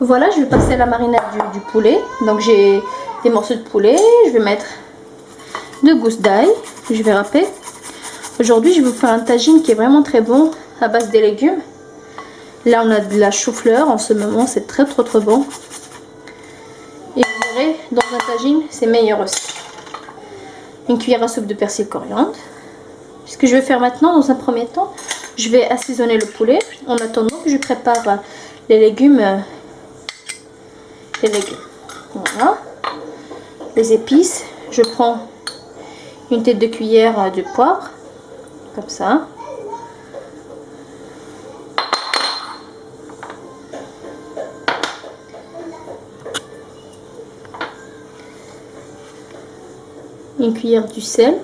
Voilà, je vais passer à la marinade du poulet. Donc j'ai des morceaux de poulet, je vais mettre 2 gousses d'ail, je vais râper. Aujourd'hui, je vais vous faire un tagine qui est vraiment très bon à base des légumes. Là, on a de la chou-fleur en ce moment, c'est très bon. Et vous verrez, dans un tagine, c'est meilleur aussi. Une cuillère à soupe de persil coriandre. Ce que je vais faire maintenant, dans un premier temps, je vais assaisonner le poulet en attendant que je prépare les légumes. Voilà. Les épices, je prends une tête de cuillère de poivre, comme ça. Une cuillère du sel.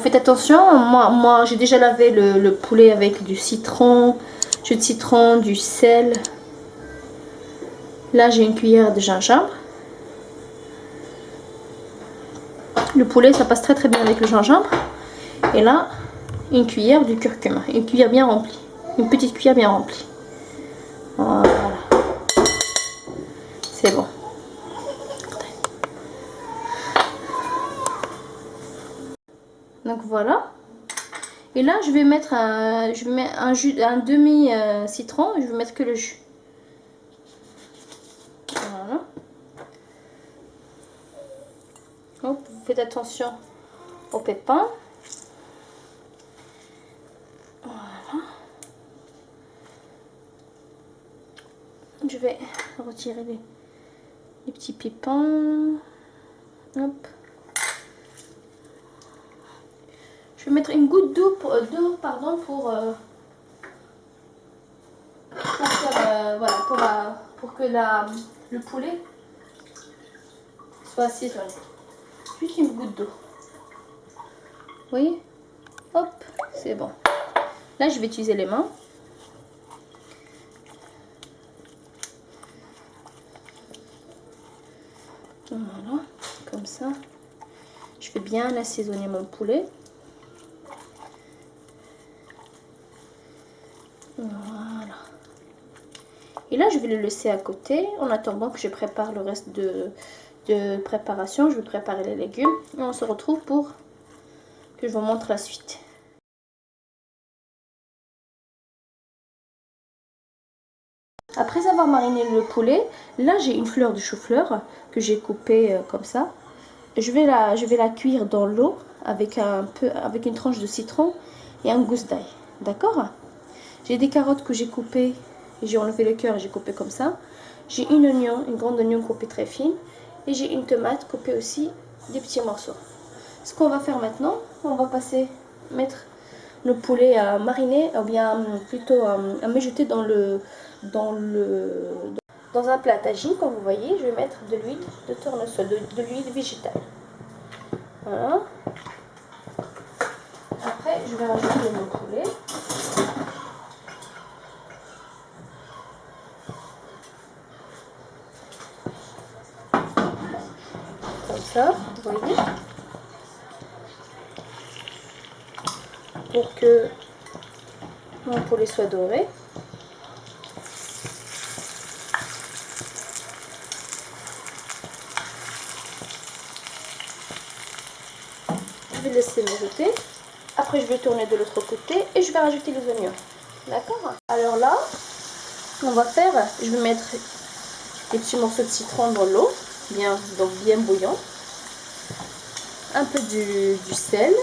Faites attention, moi j'ai déjà lavé le poulet avec du citron, jus de citron, du sel. Là j'ai une cuillère de gingembre. Le poulet ça passe très bien avec le gingembre. Et là une cuillère du curcuma, une cuillère bien remplie, une petite cuillère bien remplie. Voilà, c'est bon. Donc voilà. Et là je vais mettre un demi citron. Je vais mettre que le jus. Voilà. Hop, vous faites attention au pépins. Voilà. Je vais retirer les petits pépins. Hop. Je vais mettre une goutte d'eau pour que le poulet soit assaisonné. Juste une goutte d'eau. Vous voyez? Hop, c'est bon. Là, je vais utiliser les mains. Voilà, comme ça. Je vais bien assaisonner mon poulet. Voilà. Et là, je vais le laisser à côté en attendant que je prépare le reste de préparation. Je vais préparer les légumes et on se retrouve pour que je vous montre la suite. Après avoir mariné le poulet, là j'ai une fleur de chou-fleur que j'ai coupée comme ça. Je vais la cuire dans l'eau avec une tranche de citron et un gousse d'ail. D'accord? J'ai des carottes que j'ai coupées, j'ai enlevé le cœur et j'ai coupé comme ça. J'ai une grande oignon coupée très fine. Et j'ai une tomate coupée aussi des petits morceaux. Ce qu'on va faire maintenant, on va mettre le poulet à mariner, ou bien plutôt à mijoter dans un plat tagine. Comme vous voyez, je vais mettre de l'huile de tournesol, de l'huile végétale. Voilà. Après, je vais rajouter mon poulet. Comme ça, vous voyez. Pour que mon poulet soit doré. Je vais laisser mijoter. Après, je vais tourner de l'autre côté et je vais rajouter les oignons. D'accord? Alors là, on va faire, je vais mettre des petits morceaux de citron dans l'eau, bien bouillant. Un peu du sel.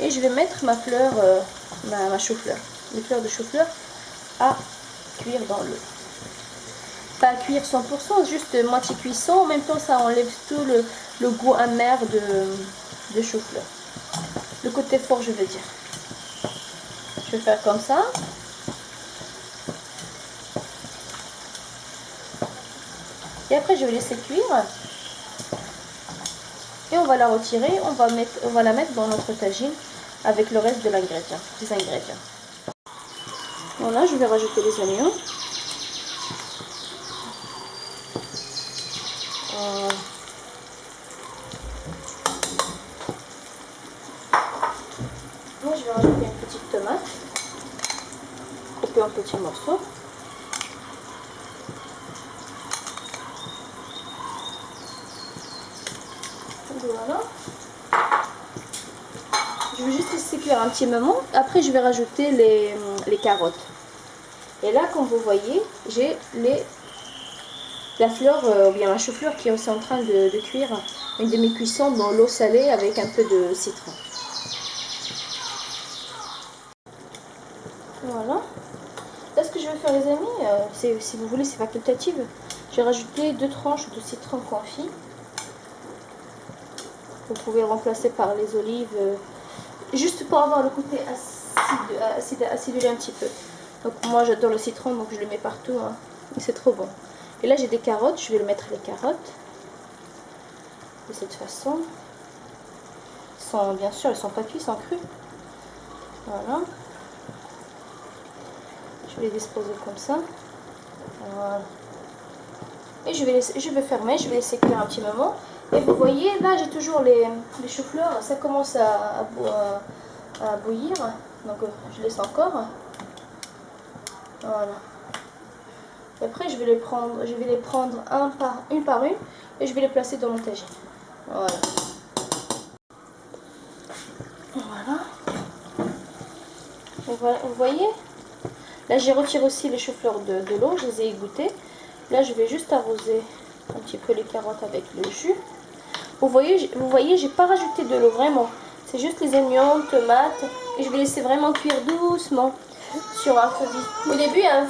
Et je vais mettre ma chou-fleur, les fleurs de chou-fleur à cuire dans l'eau. Pas à cuire 100%, juste moitié cuisson. En même temps, ça enlève tout le goût amer de chou-fleur. Le côté fort, je veux dire. Je vais faire comme ça. Et après, je vais laisser cuire. Et on va la retirer. On va la mettre dans notre tagine avec le reste des ingrédients. Voilà, je vais rajouter les oignons. Moi, je vais rajouter tomates coupées en petits morceaux. Voilà. Je vais juste laisser cuire un petit moment. Après, je vais rajouter les carottes. Et là, comme vous voyez, j'ai la fleur, ou bien la chou-fleur qui est aussi en train de cuire. Une demi-cuisson dans l'eau salée avec un peu de citron. Voilà. Là, ce que je vais faire, les amis, si vous voulez, c'est facultatif. J'ai rajouté 2 tranches de citron confit. Vous pouvez remplacer par les olives, juste pour avoir le côté acidulé un petit peu. Donc moi, j'adore le citron, donc je le mets partout. Hein. C'est trop bon. Et là, j'ai des carottes. Je vais le mettre les carottes. De cette façon. Bien sûr, elles sont pas cuites, elles sont crues. Voilà. Je vais les disposer comme ça. Voilà. Et je vais fermer, je vais laisser cuire un petit moment. Et vous voyez, là j'ai toujours les choux-fleurs, ça commence à bouillir. Donc je laisse encore. Voilà. Et après je vais les prendre une par une et je vais les placer dans mon tagine. Voilà. Voilà. Vous voyez, là j'ai retiré aussi les choux-fleurs de l'eau, je les ai égouttés. Là je vais juste arroser un petit peu les carottes avec le jus. Vous voyez, j'ai pas rajouté de l'eau vraiment. C'est juste les oignons, tomates et je vais laisser vraiment cuire doucement sur un feu vif. Au début un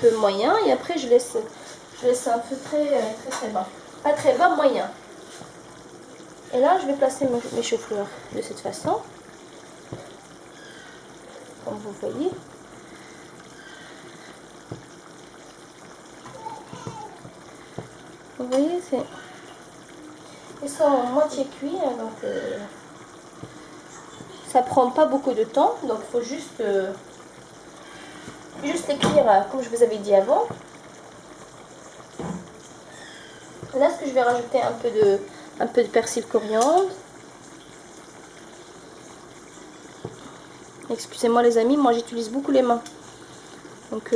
peu moyen et après je laisse un feu très bas. Pas très bas, moyen. Et là je vais placer mes choux-fleurs de cette façon. Comme vous voyez. Vous voyez, ils sont moitié cuits, hein, donc ça prend pas beaucoup de temps. Donc il faut juste les cuire comme je vous avais dit avant. Là, ce que je vais rajouter un peu de persil coriandre. Excusez-moi les amis, moi j'utilise beaucoup les mains. Donc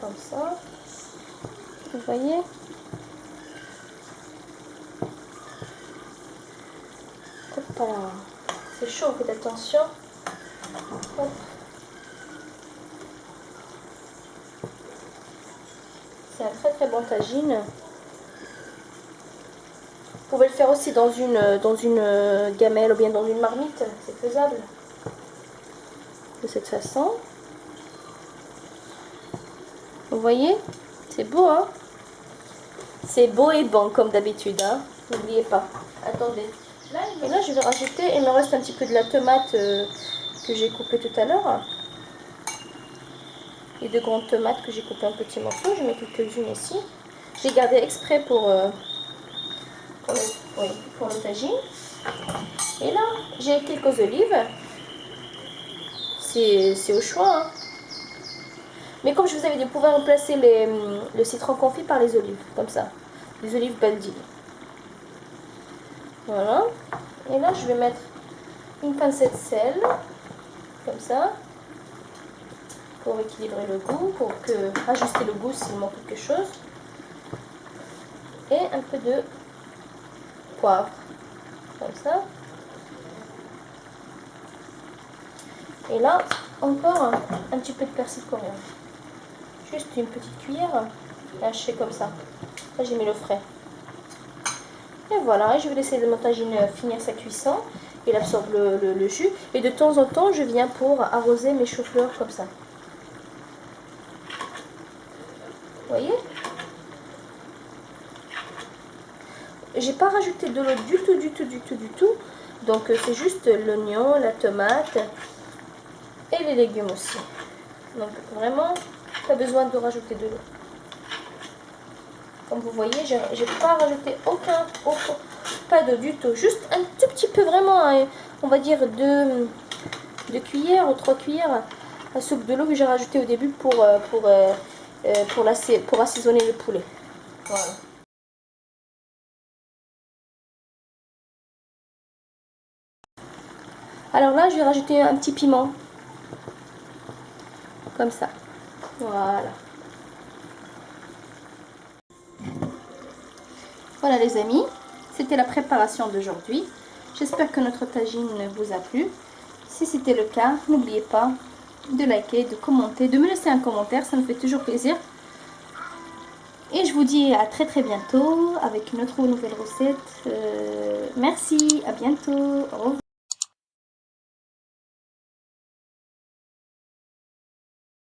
comme ça. Vous voyez? Hop là. C'est chaud, faites attention. Hop. C'est un très bon tagine. Vous pouvez le faire aussi dans une gamelle ou bien dans une marmite, c'est faisable. De cette façon. Vous voyez? C'est beau, hein? C'est beau et bon comme d'habitude, hein? N'oubliez pas. Attendez. Et là, je vais rajouter, il me reste un petit peu de la tomate que j'ai coupée tout à l'heure. Et 2 grandes tomates que j'ai coupées en petits morceaux. Je mets quelques-unes ici. J'ai gardé exprès pour le tagine. Et là, j'ai quelques olives. C'est au choix. Hein. Mais comme je vous avais dit, vous pouvez remplacer le citron confit par les olives. Comme ça. Les olives bandines. Voilà. Et là, je vais mettre une pincée de sel. Comme ça. Pour équilibrer le goût. Pour ajuster le goût s'il manque quelque chose. Et un peu de poivre. Comme ça. Et là, encore un petit peu de persil coriandre. Juste une petite cuillère hachée comme ça. Là, j'ai mis le frais. Et voilà, je vais laisser mon tagine finir sa cuisson. Il absorbe le jus. Et de temps en temps, je viens pour arroser mes choux-fleurs comme ça. Vous voyez? J'ai pas rajouté de l'eau du tout. Donc, c'est juste l'oignon, la tomate et les légumes aussi. Donc, vraiment, pas besoin de rajouter de l'eau. Comme vous voyez, j'ai pas rajouté pas d'eau du tout. Juste un tout petit peu, vraiment, on va dire 2 cuillères ou 3 cuillères à soupe de l'eau que j'ai rajouté au début pour assaisonner le poulet. Voilà. Alors là, je vais rajouter un petit piment. Comme ça. Voilà. Voilà les amis, c'était la préparation d'aujourd'hui. J'espère que notre tagine vous a plu. Si c'était le cas, n'oubliez pas de liker, de commenter, de me laisser un commentaire, ça me fait toujours plaisir. Et je vous dis à très très bientôt avec une autre nouvelle recette. Merci, à bientôt, au revoir.